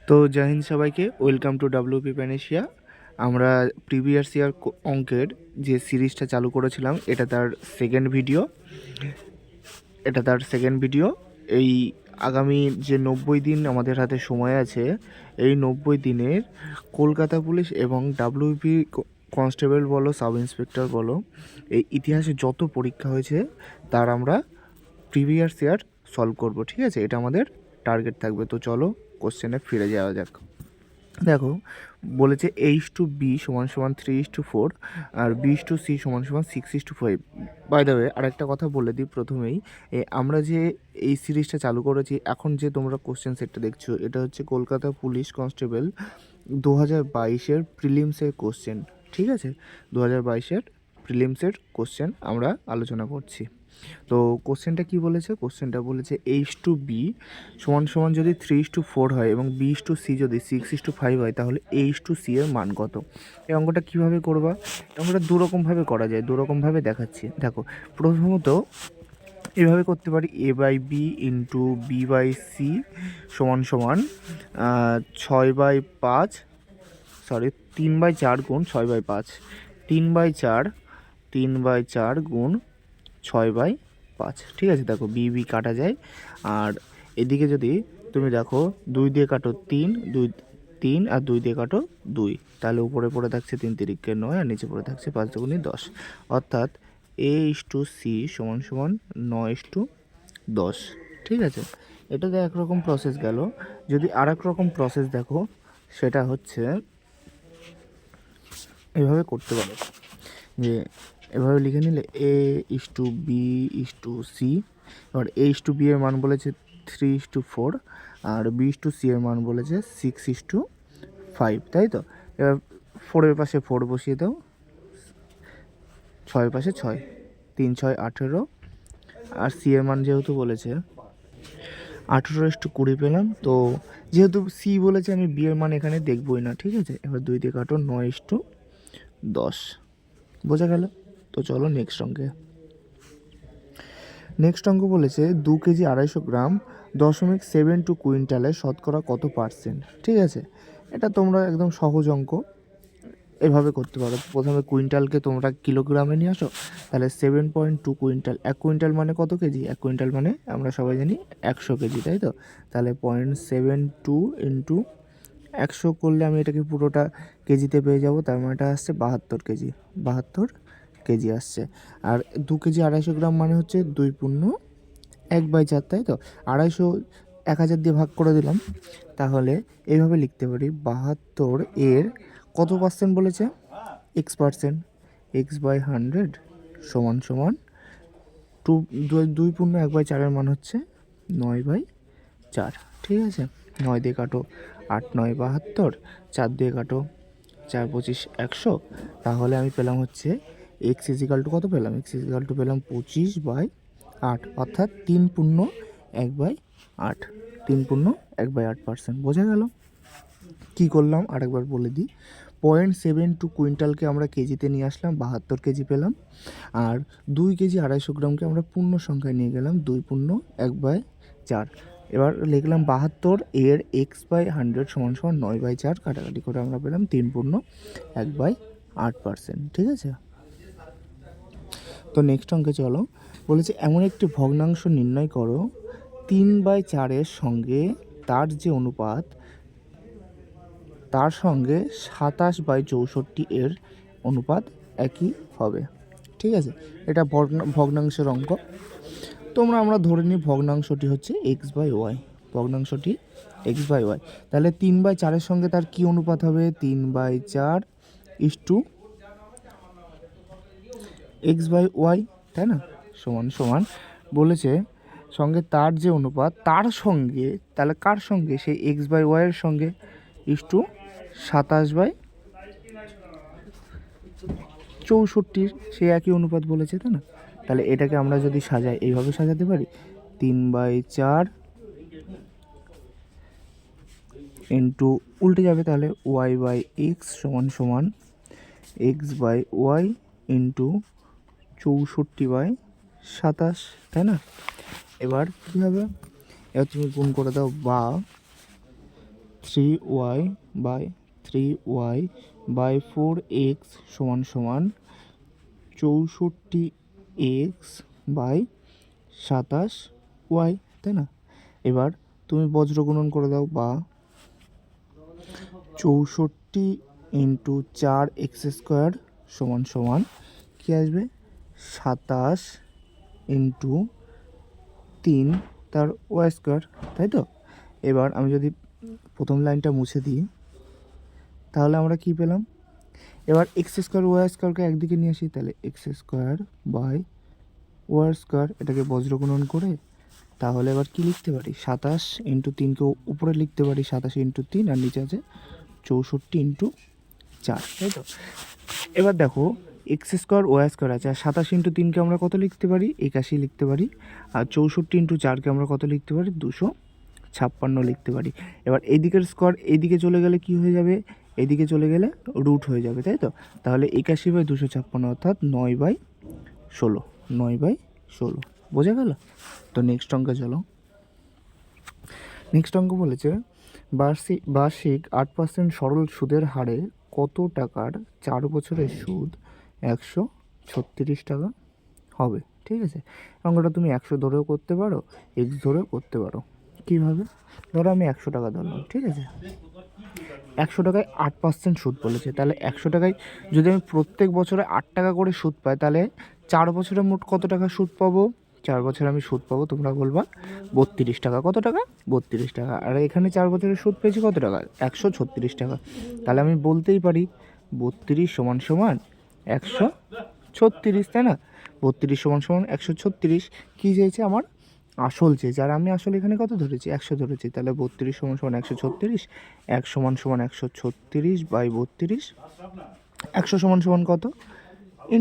তো জয় হিন্দ সবাইকে, welcome to WP প্যানেশিয়া। আমরা প্রিভিয়াস ইয়ার অঙ্কের যে সিরিজটা চালু করেছিলাম এটা তার সেকেন্ড ভিডিও। এই আগামী যে 90 দিন আমাদের হাতে সময় আছে, এই 90 দিনের কলকাতা পুলিশ এবং ডাব্লিউপি কনস্টেবল বলো, সাব ইন্সপেক্টর বলো, এই ইতিহাসে যত পরীক্ষা হয়েছে তার আমরা প্রিভিয়াস ইয়ার সলভ করব। ঠিক আছে, এটা আমাদের টার্গেট থাকবে। তো চলো কোশ্চেনে ফিরে যাওয়া যাক। দেখো, বলেছে H/B = 3:4 R B/C = 6:5। By the way, আরেকটা কথা বলে দিই প্রথমেই, আমরা যে এই সিরিজটা চালু করেছি, এখন যে তোমরা কোশ্চেন সেটটা দেখছো, এটা হচ্ছে কলকাতা পুলিশ কনস্টেবল 2022-এর প্রিলিমসের কোশ্চেন। ঠিক আছে, 2022-এর প্রিলিমসের কোশ্চেন আমরা আলোচনা করছি। তো কোশ্চেনটা কি বলেছে? কোশ্চেনটা বলেছে H/B = যদি 3:4 হয় এবং B/C যদি 6:5 হয়, তাহলে H/C এর মান কত? এই অঙ্কটা কীভাবে করবা? অঙ্কটা দুরকমভাবে করা যায়, দুরকমভাবে দেখাচ্ছি। দেখো, প্রথমত এভাবে করতে পারি, A/B ইন্টু B/C সমান 6/5, সরি 3/4 গুণ 6/5, 3/4 গুণ 6/5। ঠিক আছে, দেখো বি কাটা যায়। আর এদিকে যদি তুমি দেখো 2 দিয়ে কাটো 3 আর 2 দিয়ে কাটো 2, তাহলে উপরে পড়ে থাকছে 3 তিরিকে 9 আর নিচে পড়ে থাকছে 5 দুগুণে 10। অর্থাৎ A/C = 9:10। ঠিক আছে, এটা তো একরকম প্রসেস গেল। যদি আর এক রকম প্রসেস দেখো, সেটা হচ্ছে এভাবে করতে পারো, যে এভাবে লিখে নিলে A/B/C। এবার H/B এর মান বলেছে 3:4 আর B/C এর মান বলেছে 6:5, তাই তো? এবার 4-এর পাশে 4 বসিয়ে দাও, 6-এর পাশে 6, 3 6 18, আর C এর মান যেহেতু বলেছে 18:20 পেলাম। তো যেহেতু C বলেছে, আমি B এর মান এখানে দেখবই না। ঠিক আছে, এবার 2 দিয়ে কাটো 9:10, বোঝা গেল? তো চলো নেক্সট অঙ্ক বলেছে 2 কেজি 250 গ্রাম 0.72 কুইন্টালের শতকরা কত %? ঠিক আছে, এটা তোমরা একদম সহজ অঙ্ক, এভাবে করতে পারো। প্রথমে কুইন্টালকে তোমরা কিলোগ্রামে নিয়ে আসো, তাহলে 7.2 কুইন্টাল। 1 কুইন্টাল মানে কত কেজি? 1 কুইন্টাল মানে আমরা সবাই জানি 100 কেজি, তাই তো? তাহলে 0.72 ইন্টু 100 করলে আমি এটাকে পুরোটা কেজিতে পেয়ে যাব, তার মানে এটা আসছে 72 কেজি। 72 কেজি আসছে। আর 2 কেজি 250 গ্রাম মানে হচ্ছে 2/1/4, তাই তো? 250 1000 দিয়ে ভাগ করে দিলাম, তাহলে এইভাবে লিখতে পারি 72 এর কত % বলেছে? x%। x/100 সমান 2/1/4 এর মান হচ্ছে 9/4। ঠিক আছে, 9 দিয়ে কাটো 8 9 72, 4 দিয়ে কাটো 4 25 100, তাহলে আমি পেলাম হচ্ছে x = কত পেলাম? x = পেলাম 25/8, অর্থাৎ 3/1/8, 3/1/8%। বোঝা গেল? কী করলাম আরেকবার বলে দিই। 0.72 কুইন্টালকে আমরা কেজিতে নিয়ে আসলাম, 72 কেজি পেলাম। আর 2 কেজি 250 গ্রামকে আমরা পূর্ণ সংখ্যায় নিয়ে গেলাম, 2/1/4। এবার লিখলাম 72 এর x/100 = 9/4, কাটাকাটি করে আমরা পেলাম 3/1/8%। ঠিক আছে, তো নেক্সট অঙ্কে চলো। বলেছে এমন একটি ভগ্নাংশ নির্ণয় করো 3/4 সঙ্গে তার যে অনুপাত, তার সঙ্গে 27/64 এর অনুপাত একই হবে। ঠিক আছে, এটা ভগ্নাংশের অঙ্ক। আমরা ধরে নিই ভগ্নাংশটি হচ্ছে x/y, ভগ্নাংশটি x/y। তাহলে 3/4 সঙ্গে তার কি অনুপাত হবে? 3/4 x/y, তাই না? সমান বলেছে সঙ্গে তার যে অনুপাত, তার সঙ্গে, তাহলে কার সঙ্গে? সেই x/y এর সঙ্গে 27/64, সে একই অনুপাত বলেছে, তাই না? তাহলে এটাকে আমরা যদি সাজাই, এইভাবে সাজাতে পারি, 3/4 ইন্টু উল্টে যাবে, তাহলে y/x সমান x/y ইন্টু 64/27, তাই না? এবার কী হবে? এবার তুমি গুণ করে দাও, বা 3y/4x সমান সমান 64x/27y, তাই না? এবার তুমি বজ্র গুণন করে দাও, বা 64 × 4x² সমান সমান কী আসবে, 27 × 3 তার y², তাই তো? এবার আমি যদি প্রথম লাইনটা মুছে দিই তাহলে আমরা কি পেলাম, এবার x² y² একদিকে নিয়ে আসি, তাহলে x²/y², এটাকে বজ্র গুণন করে তাহলে এবার কি লিখতে পারি, 27 × 3কে উপরে লিখতে পারি 27 × 3, আর নিচে আছে 64 × 4, তাই তো? এবার দেখো x² y² আছে, আর 27 × 3কে আমরা কত লিখতে পারি, 81 লিখতে পারি, আর 64 × 4কে আমরা কত লিখতে পারি, 256 লিখতে পারি। এবার এই দিকের স্কোয়ার এইদিকে চলে গেলে কি হয়ে যাবে, এইদিকে চলে গেলে রুট হয়ে যাবে, তাই তো? তাহলে 81/256 অর্থাৎ 9/16, 9/16, বোঝা গেল? তো নেক্সট অঙ্কে চলো। নেক্সট অঙ্ক বলেছে বার্ষিক 8% সরল সুদের হারে কত টাকার 4 বছরের সুদ 136 টাকা হবে, ঠিক আছে? অঙ্কটা তুমি 100 ধরেও করতে পারো, x ধরেও করতে পারো। কীভাবে? ধরো আমি 100 টাকা ধরলাম, ঠিক আছে? 100 টাকায় 8% সুদ বলেছে, তাহলে 100 টাকায় যদি আমি প্রত্যেক বছরে 8 টাকা করে সুদ পাই, তাহলে 4 বছরে মোট কত টাকা সুদ পাবো? 4 বছরে আমি সুদ পাবো, তোমরা বলবা 32 টাকা। কত টাকা? 32 টাকা। আর এখানে 4 বছরের সুদ পেয়েছি কত টাকা? 136 টাকা। তাহলে আমি বলতেই পারি 32 = 136, তাই না? 32 = 136। কী চেয়েছে আমার? আসল চেয়েছে, আর আমি আসলে এখানে কত ধরেছি? 100 ধরেছি। তাহলে 32 = 136, 1 = 136/32, 100 = কত? ×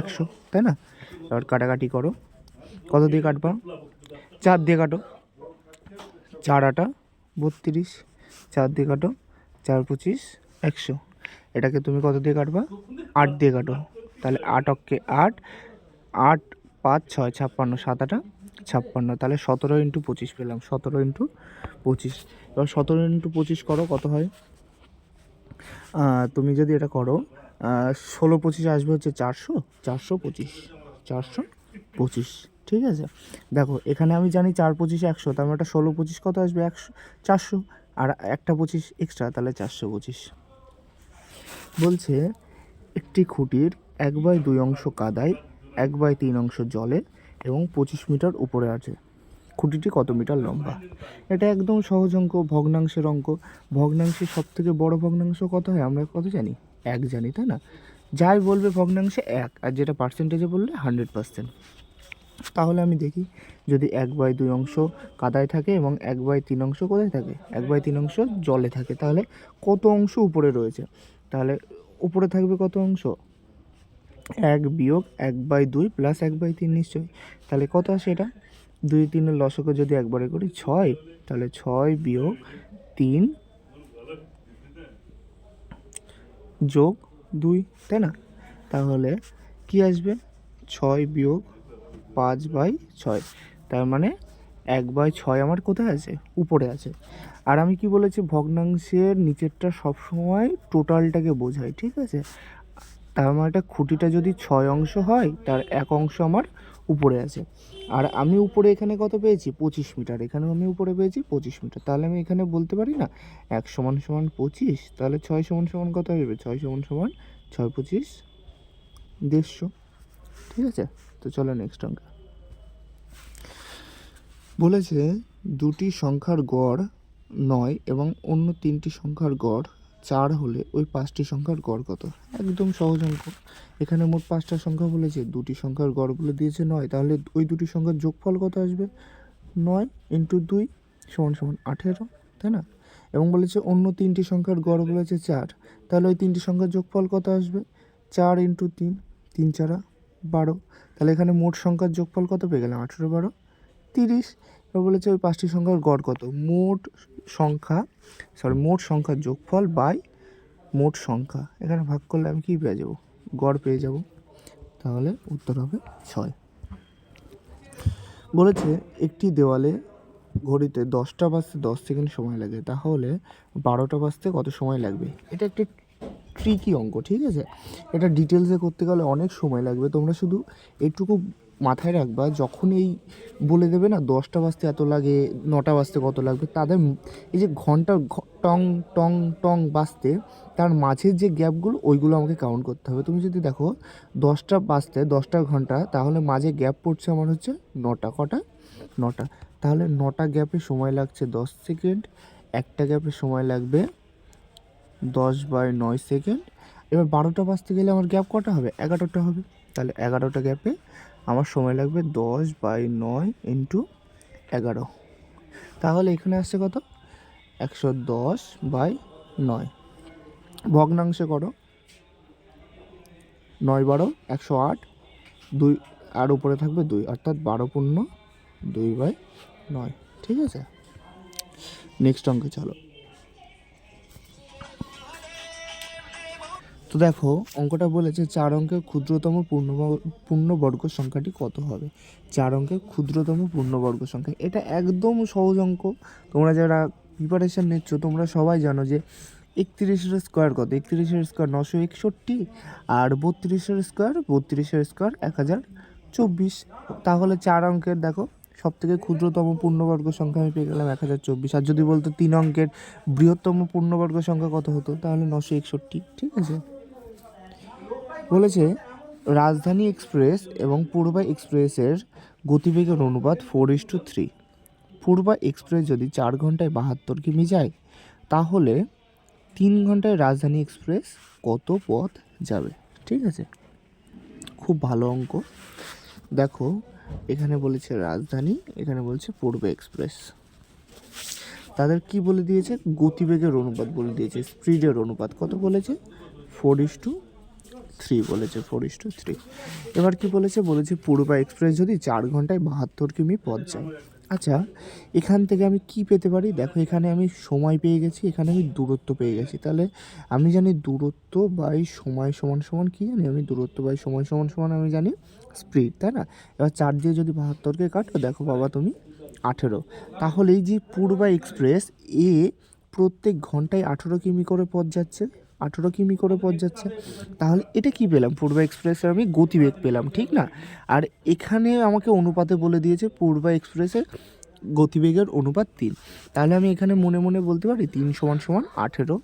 100, তাই না? এবার কাটাকাটি করো, কত দিয়ে কাটবা? 4 দিয়ে কাটো, 4×8 = 32, 4 দিয়ে কাটো, 4 × 25 = 100। এটাকে তুমি কত দিয়ে কাটবা? 8 দিয়ে কাটো, তাহলে 8 অক্ষে 8, 8 5 6 56, 7 × 8 = 56, তাহলে 17 × 25 পেলাম, 17 × 25। এবার 17 × 25 করো, কত হয়? তুমি যদি এটা করো 16 25 আসবে হচ্ছে 400, 425, ঠিক আছে? দেখো এখানে আমি জানি 4 25 100, তার মানে 16 25 কত আসবে? 400, আর একটা 25 এক্সট্রা, তাহলে 425। বলছে একটি খুঁটির 1/2 অংশ কাদায়, 1/3 অংশ জলে এবং 25 মিটার উপরে আছে। খুঁটিটি কত মিটার লম্বা? এটা একদম সহজ অঙ্ক, ভগ্নাংশের অঙ্ক। ভগ্নাংশের সবথেকে বড় ভগ্নাংশ কত হয় আমরা কত জানি? 1 জানি, তাই না? যাই বলবে ভগ্নাংশে 1, আর যেটা পার্সেন্টেজে বললে 100%। তাহলে আমি দেখি, যদি 1/2 অংশ কাদায় থাকে এবং 1/3 অংশ কোথায় থাকে? 1/3 অংশ জলে থাকে, তাহলে কত অংশ উপরে রয়েছে? তাহলে উপরে থাকবে কত অংশ? 1 - 1/2 + 1/3 নিশ্চয়ই। তাহলে কত আসে এটা? 2 3-এর লসগু যদি একবারে করি 6, তাহলে 6 - 3 + 2, তাই না? তাহলে কি আসবে? 6 - 5/6, তার মানে 1/6 আমার কোথায় আছে? উপরে আছে। আর আমি কি বলেছি? ভগ্নাংশের নিচেরটা সবসময় টোটালটাকে বোঝায়, ঠিক আছে? তার মানে এটা খুঁটিটা যদি 6 অংশ হয়, তার 1 অংশ আমার উপরে আছে। আর আমি উপরে এখানে কত পেয়েছি? 25 মিটার। এখানেও আমি উপরে পেয়েছি 25 মিটার। তাহলে আমি এখানে বলতে পারি না 1 = 25, তাহলে 6 = কত আসবে? 6 = 6 × 25 = 150, ঠিক আছে? তো চলো নেক্সট অঙ্ক। বলেছে দুটি সংখ্যার গড় 9 এবং অন্য 3টি সংখ্যার গড় 4 হলে ওই 5টি সংখ্যার গড় কত? একদম সহজ অঙ্ক। এখানে মোট 5টা সংখ্যা বলেছে, দুটি সংখ্যার গড় বলে দিয়েছে 9, তাহলে ওই দুটি সংখ্যার যোগফল কত আসবে? 9 × 2 = 18, তাই না? এবং বলেছে অন্য 3টি সংখ্যার গড় বলেছে 4, তাহলে ওই 3টি সংখ্যার যোগফল কত আসবে? 4 × 3, 3 × 4 = 12, তাহলে এখানে মোট সংখ্যার যোগফল কত পেয়ে গেলাম? 18 12 30। এবার বলেছে ওই 5টি সংখ্যার গড় কত? মোট সংখ্যার যোগফল বাই মোট সংখ্যা, এখানে ভাগ করলে আমি কী পেয়ে যাবো? গড় পেয়ে যাব। তাহলে উত্তর হবে 6। বলেছে একটি দেওয়ালে ঘড়িতে 10টা বাজতে 10 সেকেন্ড সময় লাগে, তাহলে 12টা বাজতে কত সময় লাগবে? এটা একটি ট্রিকি অঙ্ক, ঠিক আছে? এটা ডিটেলসে করতে গেলে অনেক সময় লাগবে। তোমরা শুধু এইটুকু মাথায় রাখবা, যখন এই বলে দেবে না 10টা বাজতে এত লাগে, 9টা বাজতে কত লাগবে, তাদের এই যে ঘন্টার টং টং টং বাজতে তার মাঝের যে গ্যাপগুলো ওইগুলো আমাকে কাউন্ট করতে হবে। তুমি যদি দেখো 10টা বাজতে 10টা ঘন্টা, তাহলে মাঝে গ্যাপ পড়ছে আমার হচ্ছে 9টা। কটা? 9টা। তাহলে 9টা গ্যাপে সময় লাগছে 10 সেকেন্ড, একটা গ্যাপে সময় লাগবে 10/9 সেকেন্ড। এবার 12টা বাজতে গেলে আমার গ্যাপ কটা হবে? 11টা হবে। তাহলে 11টা গ্যাপে আমার সময় লাগবে 10/9 ইন্টু 11। তাহলে এখানে আসছে কত? 110/9। ভগ্নাংশে করো, 9 12 108, 2 আর উপরে থাকবে 2, অর্থাৎ 12/2/9। ঠিক আছে, নেক্সট অঙ্কে চলো। তো দেখো অঙ্কটা বলেছে 4 অঙ্কের ক্ষুদ্রতম পূর্ণবর্গ সংখ্যাটি কত হবে? 4 অঙ্কের ক্ষুদ্রতম পূর্ণবর্গ সংখ্যা, এটা একদম সহজ অঙ্ক। তোমরা যারা প্রিপারেশান নিচ্ছ তোমরা সবাই জানো যে 31-এর স্কোয়ার কত? 31-এর স্কোয়ার 961, আর 32-এর স্কোয়ার 1024। তাহলে 4 অঙ্কের দেখো সব থেকে ক্ষুদ্রতম পূর্ণবর্গ সংখ্যা আমি পেয়ে গেলাম 1024। আর যদি বলতো 3 অঙ্কের বৃহত্তম পূর্ণবর্গ সংখ্যা কত হতো, তাহলে 961। ঠিক আছে, বলেছে রাজধানী এক্সপ্রেস এবং পূর্বা এক্সপ্রেসের গতিবেগের অনুপাত 4:3। পূর্বা এক্সপ্রেস যদি 4 ঘন্টায় 72 কিমি যায়, তাহলে 3 ঘন্টায় রাজধানী এক্সপ্রেস কত পথ যাবে? ঠিক আছে, খুব ভালো অঙ্ক। দেখো এখানে বলেছে রাজধানী, এখানে বলছে পূর্বা এক্সপ্রেস। তাদের কি বলে দিয়েছে? গতিবেগের অনুপাত বলে দিয়েছে, স্পিডের অনুপাত কত বলেছে? 4:3 বলেছে, 4:3। এবার কি বলেছে? বলেছে পূর্বা এক্সপ্রেস যদি 4 ঘন্টায় 72 কিমি পথ যায়। আচ্ছা, এখান থেকে আমি কি পেতে পারি? দেখো এখানে আমি সময় পেয়ে গেছি, এখানে আমি দূরত্ব পেয়ে গেছি। তাহলে আমি জানি দূরত্ব বাই সময় সমান সমান কি জানি? আমি দূরত্ব বাই সময় সমান সমান আমি জানি স্পিড, তাই না? এবার 4 দিয়ে যদি 72কে কাটো, দেখো বাবা তুমি 18। তাহলে এই যে পূর্বা এক্সপ্রেস এ প্রত্যেক ঘন্টায় 18 কিমি করে পথ যাচ্ছে, 18 কিমি করে পথ যাচ্ছে। তাহলে এটা কি পেলাম? পূর্বা এক্সপ্রেসের আমি গতিবেগ পেলাম, ঠিক না? আর এখানে আমাকে অনুপাতে বলে দিয়েছে পূর্বা এক্সপ্রেসের গতিবেগের অনুপাত 3। তাহলে আমি এখানে মনে মনে বলতে পারি 3 সমান সমান 18,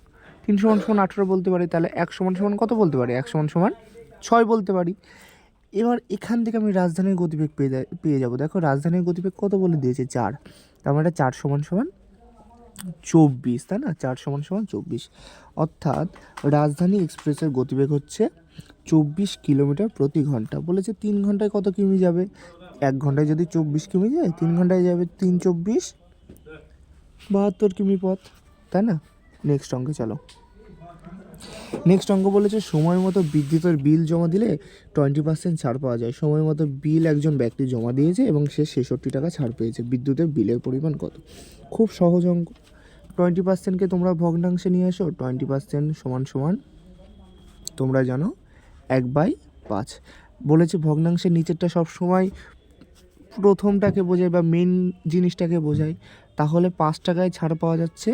3 সমান সমান 18 বলতে পারি। তাহলে 1 সমান সমান কত বলতে পারি? 1 সমান সমান 6 বলতে পারি। এবার এখান থেকে আমি রাজধানীর গতিবেগ পেয়ে যাবো। দেখো রাজধানীর গতিবেগ কত বলে দিয়েছে? 4। তার মানে 4 সমান সমান 24, তাই না? 4 সমান সমান 24, অর্থাৎ রাজধানী এক্সপ্রেসের গতিবেগ হচ্ছে 24 কিলোমিটার প্রতি ঘন্টা। বলেছে 3 ঘন্টায় কত কিমি যাবে? 1 ঘন্টায় যদি 24 কিমি যায়, 3 ঘন্টায় যাবে 3 24 72 কিমি পথ, তাই না? নেক্সট অঙ্কে চলো। নেক্সট অঙ্ক বলেছে সময় মতো বিদ্যুতের বিল জমা দিলে 20% ছাড় পাওয়া যায়। সময় মতো বিল একজন ব্যক্তি জমা দিয়েছে এবং সে 66 টাকা ছাড় পেয়েছে। বিদ্যুতের বিলের পরিমাণ কত? খুব সহজ অঙ্ক। 20%কে তোমরা ভগ্নাংশে নিয়ে আসো। 20% সমান সমান তোমরা জানো 1/5। বলেছে ভগ্নাংশের নিচেরটা সবসময় প্রথমটাকে বোঝায় বা মেন জিনিসটাকে বোঝায়। তাহলে 5 টাকায় ছাড় পাওয়া যাচ্ছে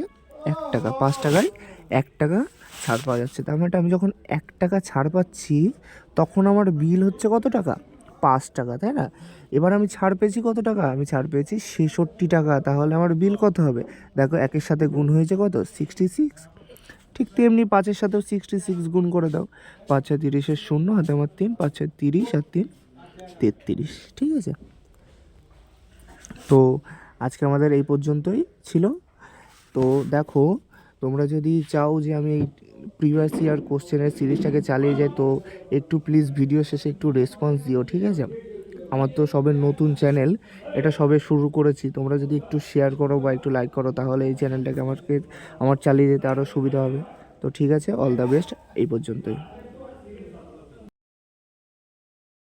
1 টাকা, 5 টাকায় 1 টাকা ছাড় পাওয়া যাচ্ছে। তার মানে আমি যখন 1 টাকা ছাড় পাচ্ছি, তখন আমার বিল হচ্ছে কত টাকা? 5 টাকা, তাই না? এবার আমি ছাড় পেয়েছি কত টাকা? আমি ছাড় পেয়েছি 66 টাকা। তাহলে আমার বিল কত হবে? দেখো 1-এর সাথে গুণ হয়েছে কত? 66। ঠিক তেমনি 5-এর সাথেও 66 গুণ করে দাও। 5 × 30 0, হাতে আমার 3, 5 × 30 আর 3 33। ঠিক আছে, তো আজকে আমাদের এই পর্যন্তই ছিল। তো দেখো তোমরা যদি চাও যে আমি এই প্রিভিয়াস ইয়ার কোশ্চেনের সিরিজটাকে চালিয়ে যাই, তো একটু প্লিজ ভিডিও শেষে একটু রেসপন্স দিও, ঠিক আছে? আমার তো সবে নতুন চ্যানেল, এটা সবে শুরু করেছি। তোমরা যদি একটু শেয়ার করো বা একটু লাইক করো, তাহলে এই চ্যানেলটাকে আমার চালিয়ে যেতে আরও সুবিধা হবে। তো ঠিক আছে, অল দ্য বেস্ট, এই পর্যন্তই।